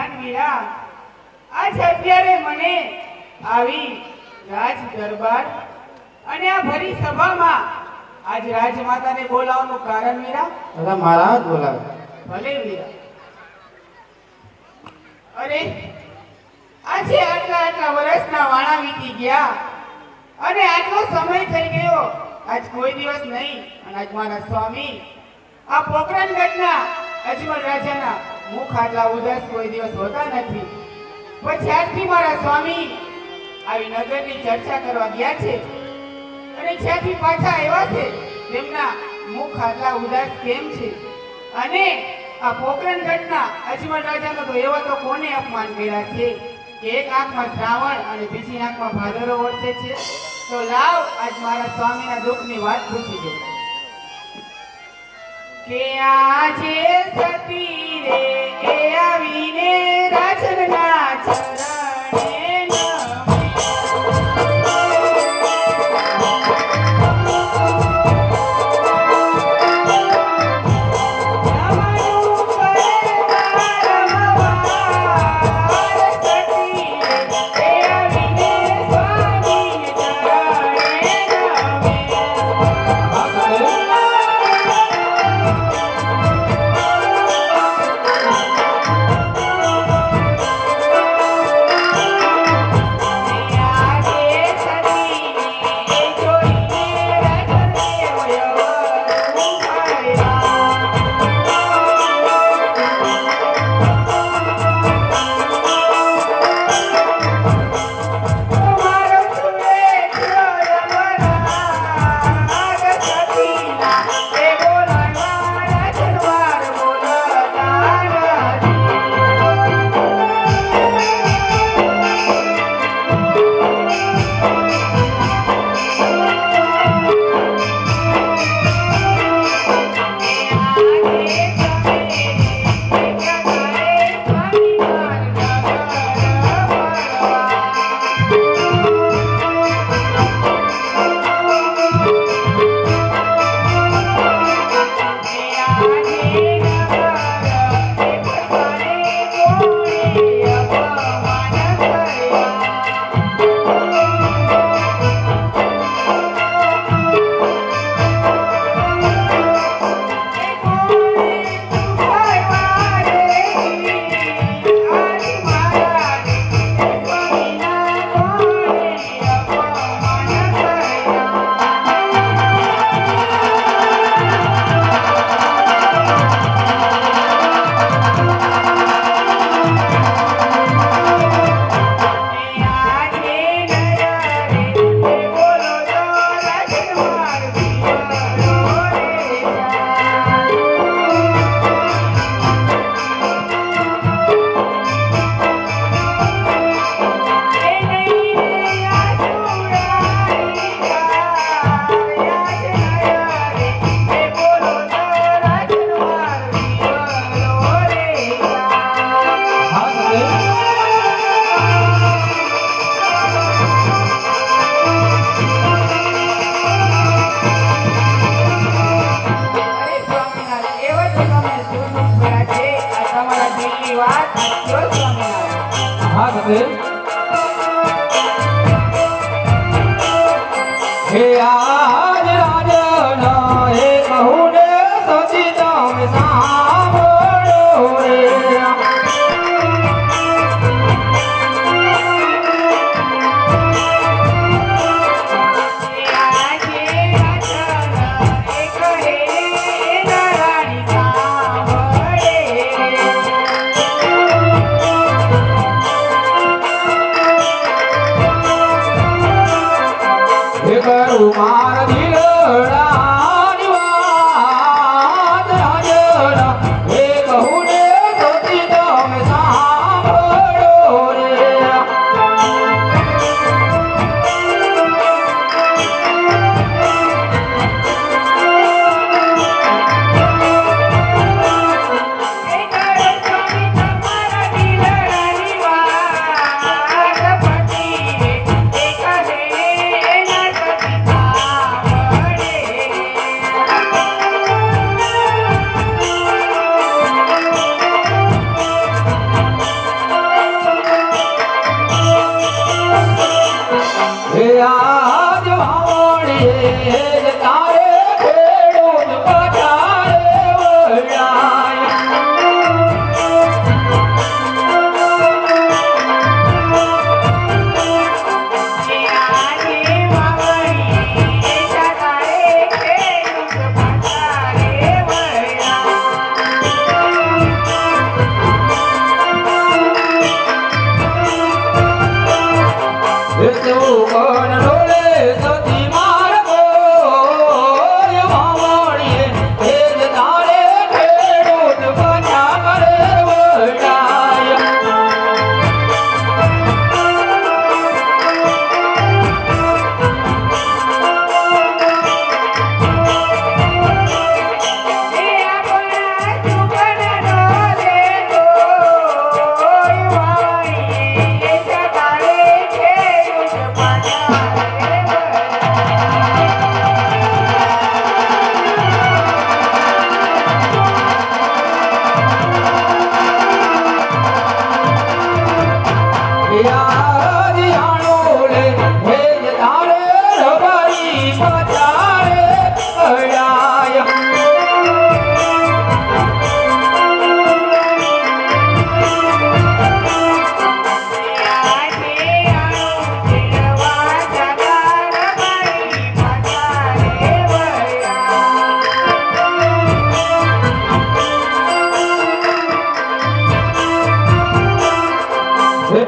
દાનવીરા આજ અત્યારે મને આવી રાજ દરબાર અને આ ભરી સભામાં આજ રાજમાતાને બોલાવવાનું કારણ વીરા? દાદા મહારાજ બોલાવે. ભલે વીરા. અરે આજે આટલા વર્ષના વાણા વીતી ગયા અને આટલો સમય થઈ ગયો. આજ કોઈ દિવસ નહીં અને આજ મારા સ્વામી આ પોકરણગઢના અજમલ રાજાના મુખ આટલા ઉદાસ કોઈ દિવસ હોતા નથી. પછી આજથી મારા સ્વામી આવી નગરની ચર્ચા કરવા ગયા છે અને જ્યાંથી પાછા આવ્યા છે તેમના મુખ આટલા ઉદાસ કેમ છે? અને આ પોકરણગઢના અજમલ રાજાનો તો એવા તો કોને અપમાન કર્યા છે કે એક આંખમાં શ્રાવણ અને બીજી આંખમાં ભાદરો વરસે છે? તો લાવ આજ મારા સ્વામીના દુઃખની વાત પૂછી દો કે આજે સતી રે એ આવીને રાજના ચરણે હે આજ રાજના હે કહું ને સતી તમે સાંભળો રે. કરું સુગન ડોલે સતી માર્ગો વાવડીએ તેજ તારે ખેડૂત બન્યા કરે વડાય એ આપણા સુગનનો દેતો વાણી સકાળે ખેડૂત યાદ આણોલે ભેજ તારે રબારી પચારે અડાય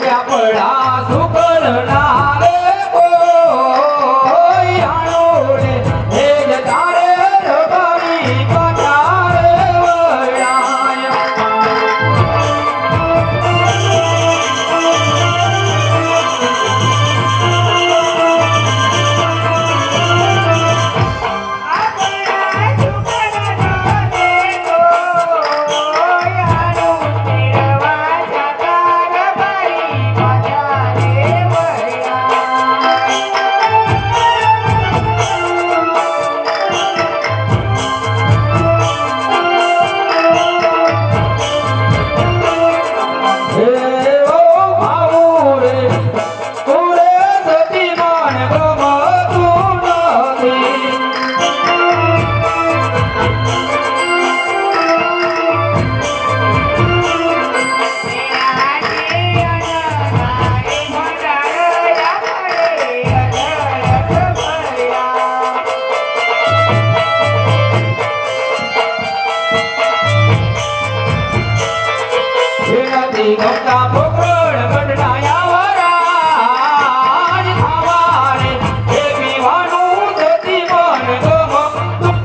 આપણા સુકલ નારે કોઈ આણોલે ભેજ તારે રબારી પચારે અડાય ગમતા પોકળ ગઢડાયા વરાજ થવારે એ પીવાનું સતી મન ગમતું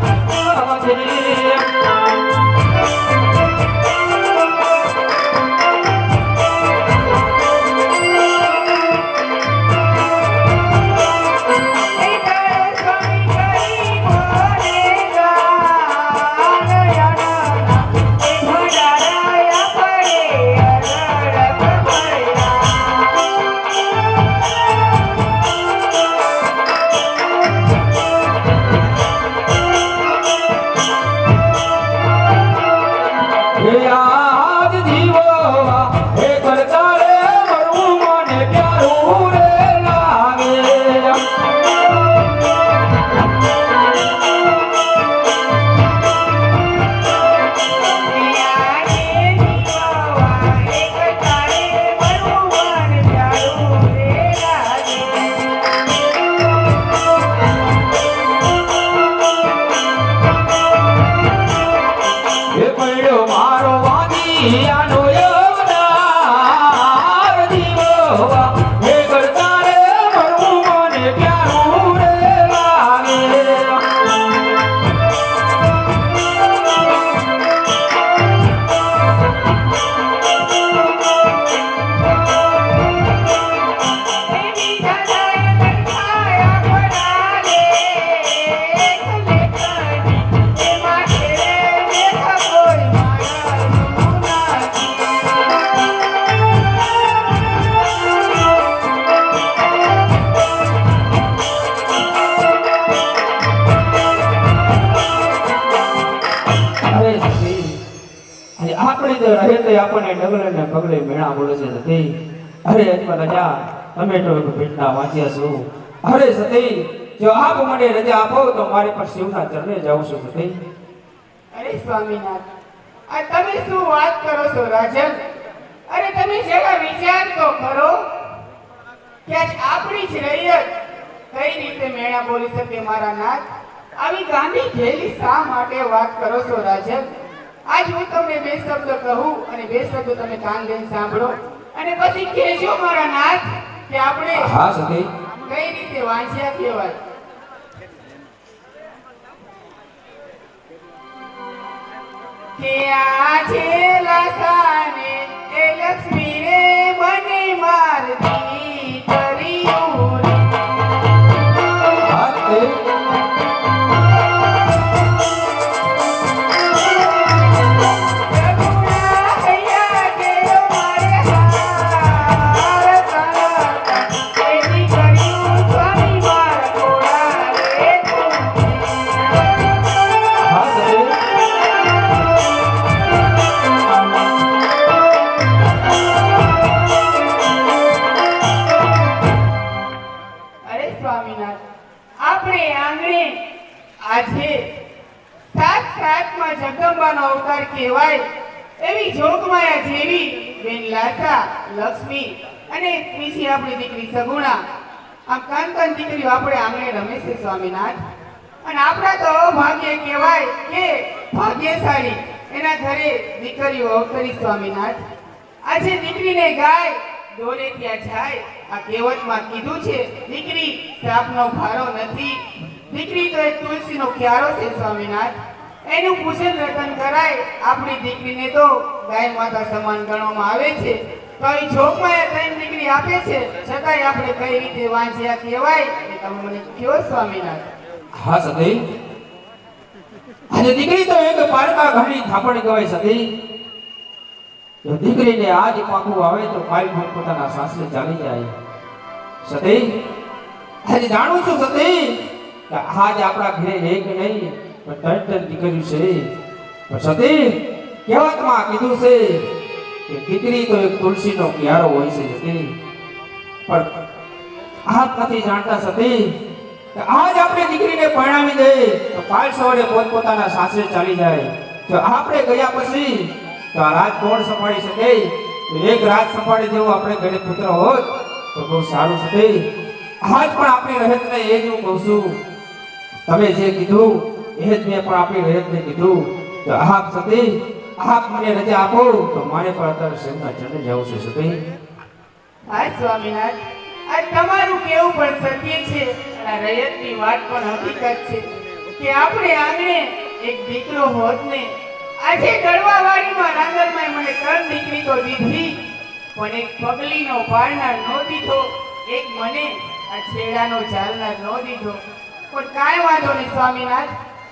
યાદ જીવવા હે કરતા રે મરવું મને પ્યારું રે લાગે એ પડ્યો મારો વાદી આનો યવનાર જીવવા હે કરતા રે મરવું મને પ્યારું રે લાગે આપણે તો રહે તો આપણને ડગલે ને પગલે મેણા બોલે છે સતી અરે અજમલ રજા તમે તો ભેટના વાંચ્યા છો અરે સતી જો આપ મને રજા આપો તો મારી પર શિવના ચરણે જાઉં છું સતી અરે સ્વામીનાથ આ તમે શું વાત કરો છો રાજન અરે તમે જરા વિચાર તો કરો કે આજ આપણી જ રૈયત કઈ રીતે મેળા બોલી શકે મારા નાથ આવી ગાંધી ઘેલી શા માટે વાત કરો છો રાજન આજ હું તમને બે શબ્દ કહું અને બે શબ્દ તમે કાન દઈને સાંભળો અને પછી કહેજો મારા નાથ કે આપણે હા સતી કઈ રીતે વાંચ્યા કહેવાય. કે આ છે લસાને એ લક્ષ્મી રે બને મારતી કર્યું રે. આપણે આંગણે આજે સાત સાતમાં જગદંબાનો અવતાર કહેવાય એવી જોગમાયા જેવી બેન લાતા લક્ષ્મી અને ત્રીજી આપણી દીકરી સગુણા આમ કાંતન દીકરીઓ આપણે આંગણે રમે છે સ્વામીનાથ. અને આપણા તો ભાગ્ય કહેવાય કે ભાગ્યશાળી એના ઘરે દીકરીઓ અવતરી સ્વામીનાથ. આજે દીકરીને ગાય ડોલે ત્યાં જાય. આ કહેવતમાં કીધું છે દીકરી શ્રાપનો ભારો નથી, દીકરી તો એક તુલસીનો ક્યારો છે સ્વામીનાથ. એનું પૂજન રટન કરાય. આપણી દીકરીને તો ગાય માતા સમાન ગણવામાં આવે છે. તો એ જોગમાયા ત્રણ દીકરી આપે છે છતાંય આપણે કઈ રીતે વાંચ્યા કહેવાય એ તમે મને કહો સ્વામીનાથ. હા સતી, આજે દીકરી તો એક પારકા ઘણી થાપણ કહેવાય સતી. જો દીકરીને આજ પાકું આવે તો કાલ પોતાના સાસરે ચાલી જાય. સતી, આજે જાણું છું સતી કે આજ આપણા ઘરે એક નહીં પણ ત્રણ ત્રણ દીકરીઓ છે. પણ સતી, કહેવતમાં કીધું છે કે દીકરી તો એક તુલસીનો ક્યારો હોય છે સતી. પણ આપ નથી જાણતા સતી કે આજ આપણે દીકરીને પરણાવી દે તો કાલ સવારે પોતપોતાના સાસરે ચાલી જાય. જો આપણે ગયા પછી તો આ રાજ કોણ સંભાળી શકે? તો એક રાજ સંભાળી દેવો આપણે ઘરે પુત્ર હોત તો બહુ સારું છે. આજ પણ આપણી રહેતને એ જ હું કહું છું. તમે જે કીધું એ જ મેં પણ આપણી રહેતને કીધું. તો આપ સતી, આપ મને રજા આપો તો મારે પણ અત્યારે શહેરમાં ચડી જવું છે સતી. હા સ્વામીનાથ, આ તમારું કેવું પણ સત્ય છે અને રયતની વાત પણ હકીકત છે કે આપણે આંગણે એક દીકરો હોત ને. આજે ગળવાવાડીમાં રાંગલમાં મને ત્રણ દીકરી તો દીધી પણ એક પગલીનો પાળનાર નો દીધો, એક મને આ છેડાનો ચાલનાર નો દીધો. પણ કાંઈ વાંધો નહીં સ્વામીનાથ,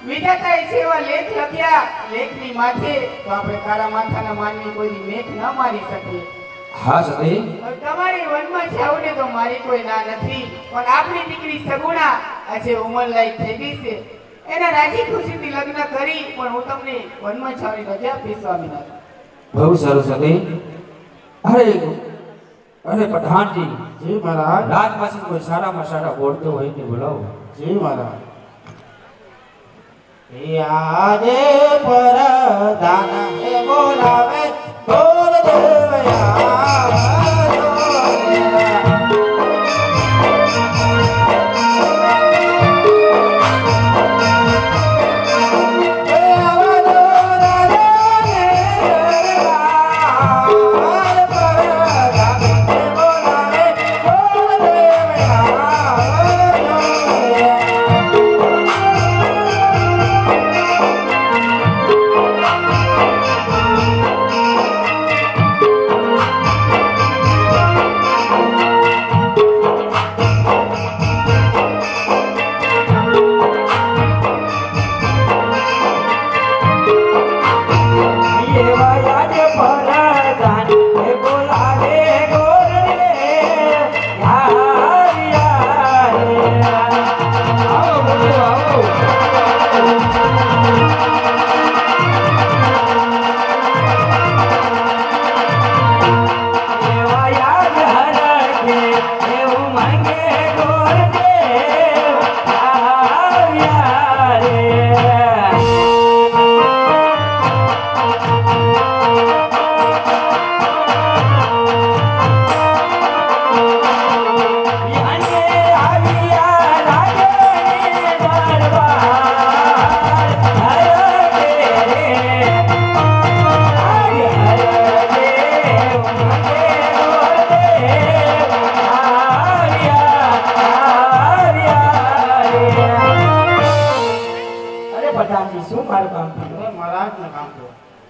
વિધાતાએ જેવા લેખ લખ્યા લેખની માથે તો આપણે કાળા માથાના માનવી કોઈ મેઘ ન મારી શકીએ. હા સતી, તમારે વનમાં જાવ ને તો મારી કોઈ ના નથી. પણ આપણી દીકરી સગુણા આજે ઉંમરલાયક થઈ ગઈ છે. એના રાજી ખુશીથી લગ્ન કરી પણ હું તમને વનમાં જવાની રજા આપીશ સ્વામીનાથ. બહુ સારું સતી. અરે અરે પઠાણજી, જી મહારાજ. રાજમાંથી કોઈ સારામાં સારા બોલતો હોય ને બોલાવો. જી મહારાજ. આજે પરદાન એ બોલાવે ગોર દેવયા.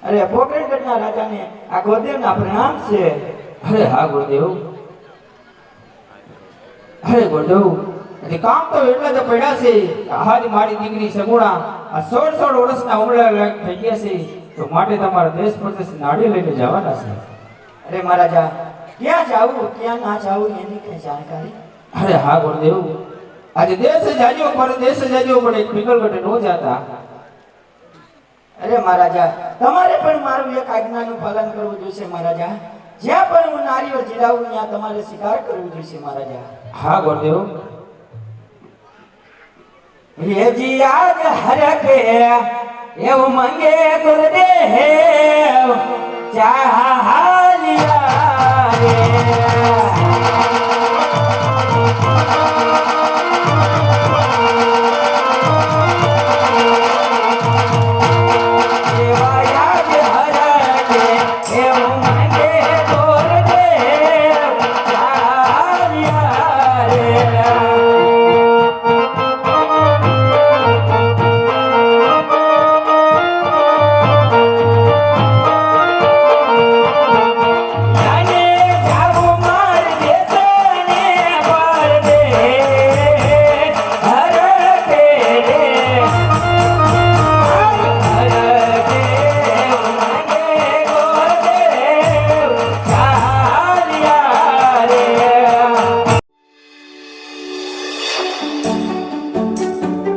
અરે પોકરણગઢના રાજાને આ ગોદેવના પ્રણામ છે. અરે હા ગુરુદેવ. અરે ગુરુદેવ, એટલે કામ તો એટલા જ પડ્યા છે. હાજ મારી દીકરી સગુણા આ 16 વર્ષના ઉંમરે લાયક થઈ ગયા છે, તો માટે તમારા દેશ પ્રદેશ નાડી લઈને જવાના છે. અરે મહારાજા, ક્યાં જાવું ક્યાં ના જાવું એની કઈ જાણકારી? અરે હા ગુરુદેવ, આજે દેશ જાજો પરદેશ જાજો પણ એક પિંગલગઢ નો જાતા. અરે મહારાજા, તમારે પણ મારું એક આજ્ઞાનું પાલન કરવું જોઈશે મહારાજા. જ્યાં પણ હું નારીઓ જીરાવું ત્યાં તમારે શિકાર કરવું જોઈશે મહારાજા. હા ગુરુદેવ. રેજી આજ હરકે એવું મંગે ગુરુદેવ ચાહાલિયા રે